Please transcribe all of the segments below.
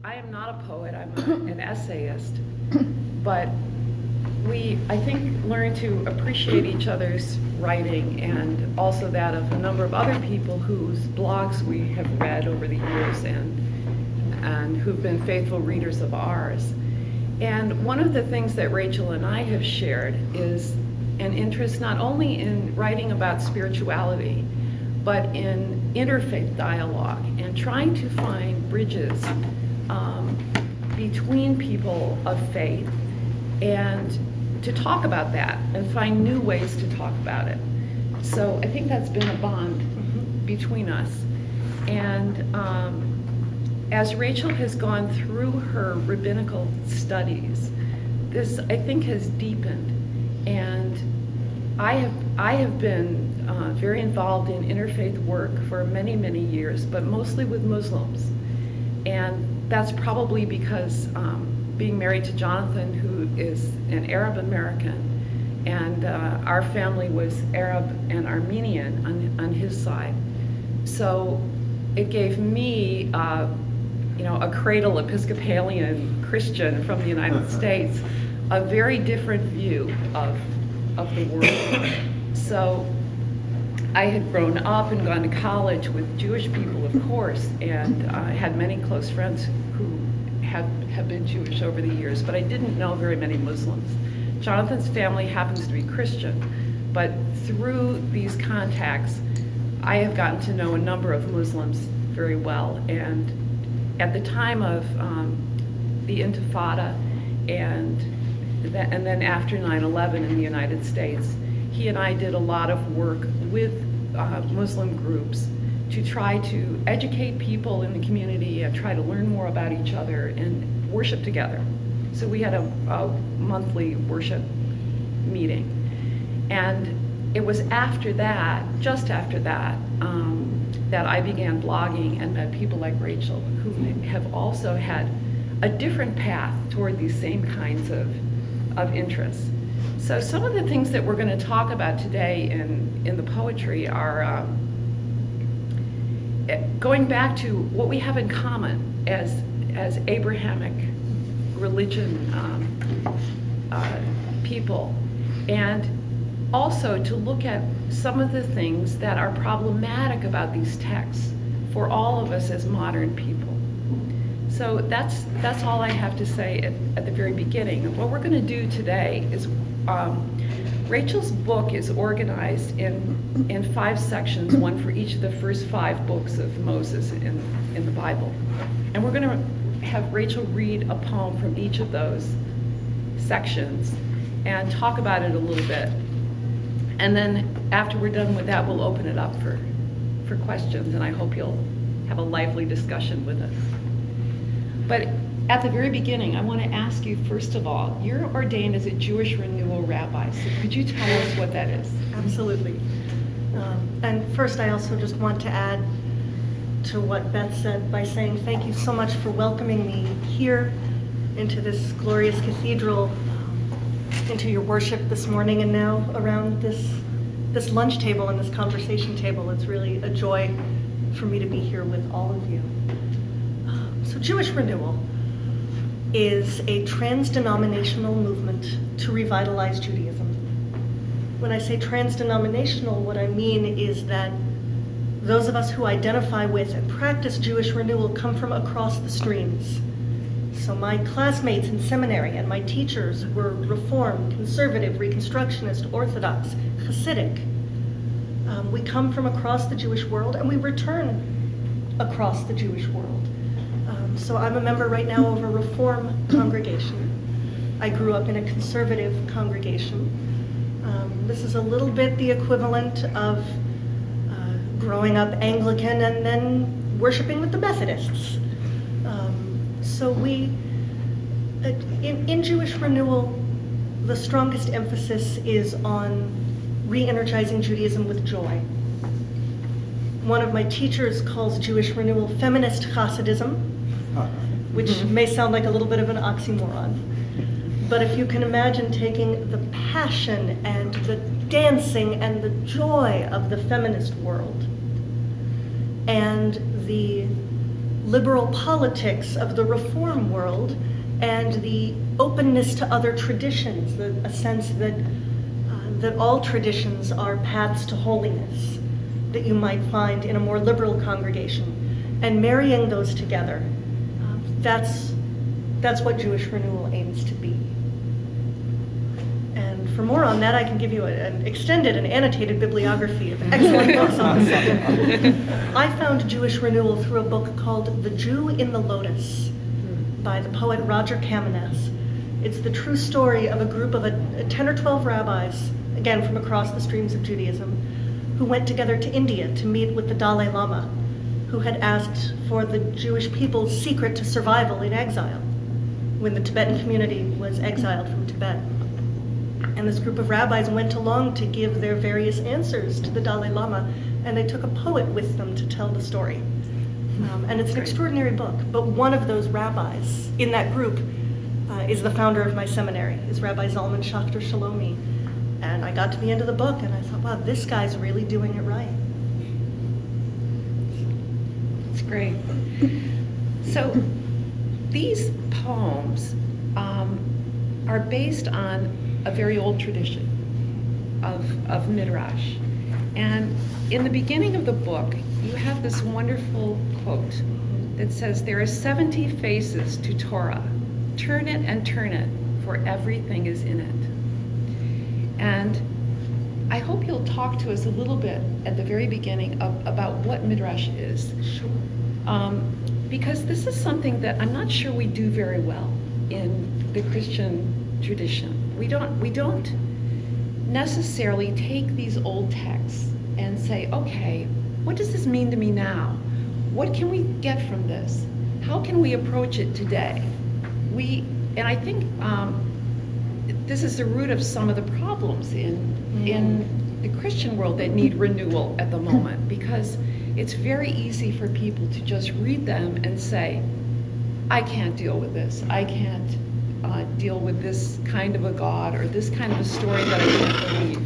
I am not a poet, an essayist, but I think, learn to appreciate each other's writing, and also that of a number of other people whose blogs we have read over the years and who've been faithful readers of ours. And one of the things that Rachel and I have shared is an interest not only in writing about spirituality, but in interfaith dialogue and trying to find bridges between people of faith, and to talk about that and find new ways to talk about it. So I think that's been a bond between us. And as Rachel has gone through her rabbinical studies, this, I think, has deepened. And I have been very involved in interfaith work for many, many years, but mostly with Muslims. And that's probably because being married to Jonathan, who is an Arab American, and our family was Arab and Armenian on his side. So it gave me, a cradle Episcopalian Christian from the United States, a very different view of the world. So I had grown up and gone to college with Jewish people, of course, and had many close friends who have been Jewish over the years, but I didn't know very many Muslims. Jonathan's family happens to be Christian, but through these contacts, I have gotten to know a number of Muslims very well. And at the time of the Intifada and then after 9/11 in the United States, he and I did a lot of work with Muslim groups to try to educate people in the community and try to learn more about each other and worship together. So we had a monthly worship meeting. And it was after that, just after that, that I began blogging and met people like Rachel, who have also had a different path toward these same kinds of interests. So some of the things that we're going to talk about today in the poetry are going back to what we have in common as Abrahamic religion people, and also to look at some of the things that are problematic about these texts for all of us as modern people. So that's all I have to say at the very beginning. And what we're going to do today is Rachel's book is organized in 5 sections, one for each of the first 5 books of Moses in the Bible. And we're going to have Rachel read a poem from each of those sections and talk about it a little bit. And then after we're done with that, we'll open it up for questions, and I hope you'll have a lively discussion with us. But at the very beginning, I want to ask you, first of all, you're ordained as a Jewish renewal rabbi, so could you tell us what that is? Absolutely. And first, I also just want to add to what Beth said by saying thank you so much for welcoming me here into this glorious cathedral, into your worship this morning, and now around this lunch table and this conversation table. It's really a joy for me to be here with all of you. So Jewish Renewal is a trans-denominational movement to revitalize Judaism. When I say trans-denominational, what I mean is that those of us who identify with and practice Jewish renewal come from across the streams. So my classmates in seminary and my teachers were Reformed, Conservative, Reconstructionist, Orthodox, Hasidic. We come from across the Jewish world, and we return across the Jewish world. So I'm a member right now of a Reform congregation. I grew up in a conservative congregation. This is a little bit the equivalent of growing up Anglican and then worshiping with the Methodists. So we, in Jewish renewal, the strongest emphasis is on re-energizing Judaism with joy. One of my teachers calls Jewish renewal feminist Hasidism, which may sound like a little bit of an oxymoron. But if you can imagine taking the passion and the dancing and the joy of the feminist world and the liberal politics of the Reform world and the openness to other traditions, a sense that all traditions are paths to holiness that you might find in a more liberal congregation, and marrying those together. That's what Jewish renewal aims to be. And for more on that, I can give you an extended and annotated bibliography of excellent books on the subject. I found Jewish renewal through a book called The Jew in the Lotus by the poet Roger Kamenetz. It's the true story of a group of 10 or 12 rabbis, again from across the streams of Judaism, who went together to India to meet with the Dalai Lama, who had asked for the Jewish people's secret to survival in exile when the Tibetan community was exiled from Tibet. And this group of rabbis went along to give their various answers to the Dalai Lama, and they took a poet with them to tell the story. And it's an extraordinary book, but one of those rabbis in that group is the founder of my seminary, is Rabbi Zalman Schachter Shalomi. And I got to the end of the book and I thought, wow, this guy's really doing it right. That's great. So these poems are based on a very old tradition of Midrash. And in the beginning of the book, you have this wonderful quote that says, "There are 70 faces to Torah. Turn it and turn it, for everything is in it." And I hope you'll talk to us a little bit at the very beginning about what Midrash is. Sure. Because this is something that I'm not sure we do very well in the Christian tradition. We don't necessarily take these old texts and say, okay, what does this mean to me now? What can we get from this? How can we approach it today? And I think this is the root of some of the problems in the Christian world that need renewal at the moment, because it's very easy for people to just read them and say, I can't deal with this. I can't deal with this kind of a God or this kind of a story that I can't believe.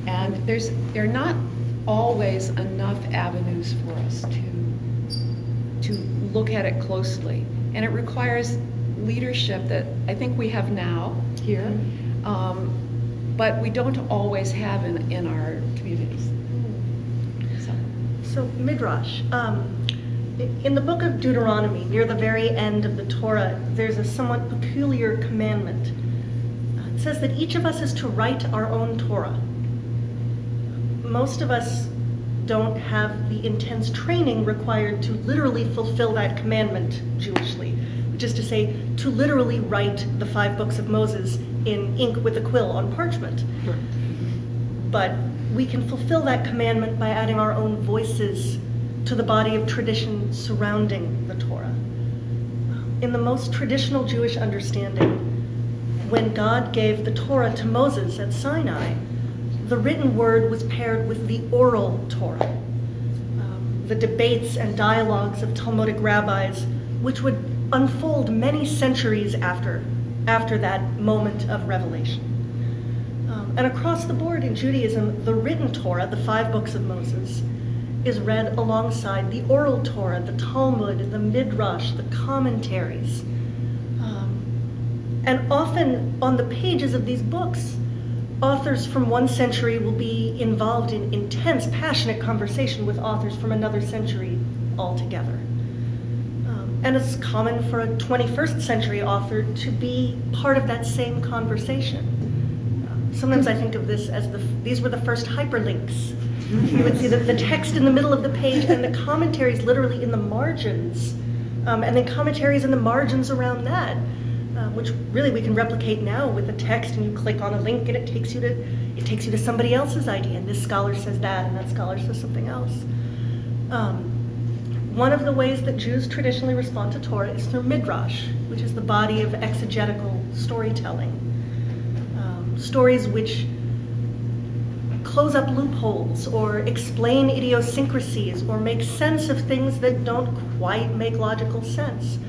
And there are not always enough avenues for us to look at it closely. And it requires leadership that I think we have now here, but we don't always have in our communities. So Midrash, in the book of Deuteronomy, near the very end of the Torah, there's a somewhat peculiar commandment. It says that each of us is to write our own Torah. Most of us don't have the intense training required to literally fulfill that commandment Jewishly, which is to say, to literally write the 5 books of Moses in ink with a quill on parchment. Sure. But we can fulfill that commandment by adding our own voices to the body of tradition surrounding the Torah. In the most traditional Jewish understanding, when God gave the Torah to Moses at Sinai, the written word was paired with the oral Torah, the debates and dialogues of Talmudic rabbis, which would unfold many centuries after that moment of revelation. And across the board in Judaism, the written Torah, the 5 books of Moses, is read alongside the oral Torah, the Talmud, the Midrash, the commentaries. And often on the pages of these books, authors from one century will be involved in intense, passionate conversation with authors from another century altogether. And it's common for a 21st century author to be part of that same conversation. Sometimes I think of this as these were the first hyperlinks. You would see the text in the middle of the page and the commentaries literally in the margins, and then commentaries in the margins around that, which really we can replicate now with the text, and you click on a link and it takes you to somebody else's idea, and this scholar says that and that scholar says something else. One of the ways that Jews traditionally respond to Torah is through Midrash, which is the body of exegetical storytelling. Stories which close up loopholes or explain idiosyncrasies or make sense of things that don't quite make logical sense.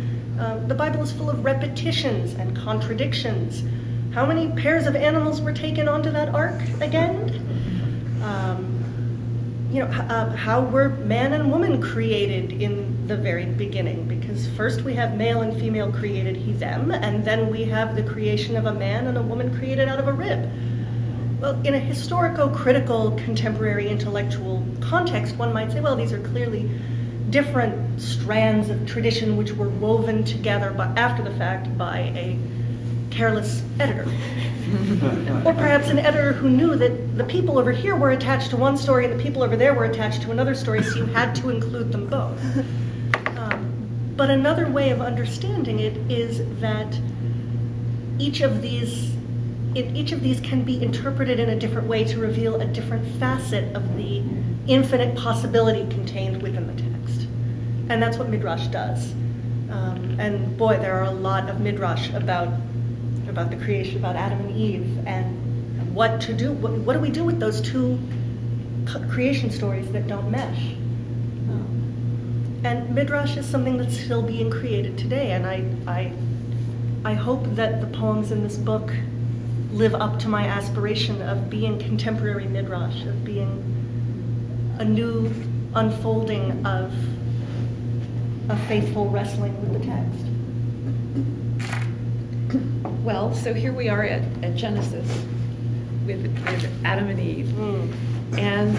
The Bible is full of repetitions and contradictions. How many pairs of animals were taken onto that ark again? How were man and woman created in the very beginning, because first we have male and female created, he, them, and then we have the creation of a man and a woman created out of a rib. Well, in a historico-critical, contemporary intellectual context, one might say, well, these are clearly different strands of tradition which were woven together after the fact by a careless editor. Or perhaps an editor who knew that the people over here were attached to one story and the people over there were attached to another story, so you had to include them both. But another way of understanding it is that each of these can be interpreted in a different way to reveal a different facet of the infinite possibility contained within the text. And that's what Midrash does. And boy, there are a lot of Midrash about the creation, about Adam and Eve, and what to do. What do we do with those two creation stories that don't mesh? And Midrash is something that's still being created today, and I hope that the poems in this book live up to my aspiration of being contemporary Midrash, of being a new unfolding of a faithful wrestling with the text. Well, so here we are at Genesis with Adam and Eve. And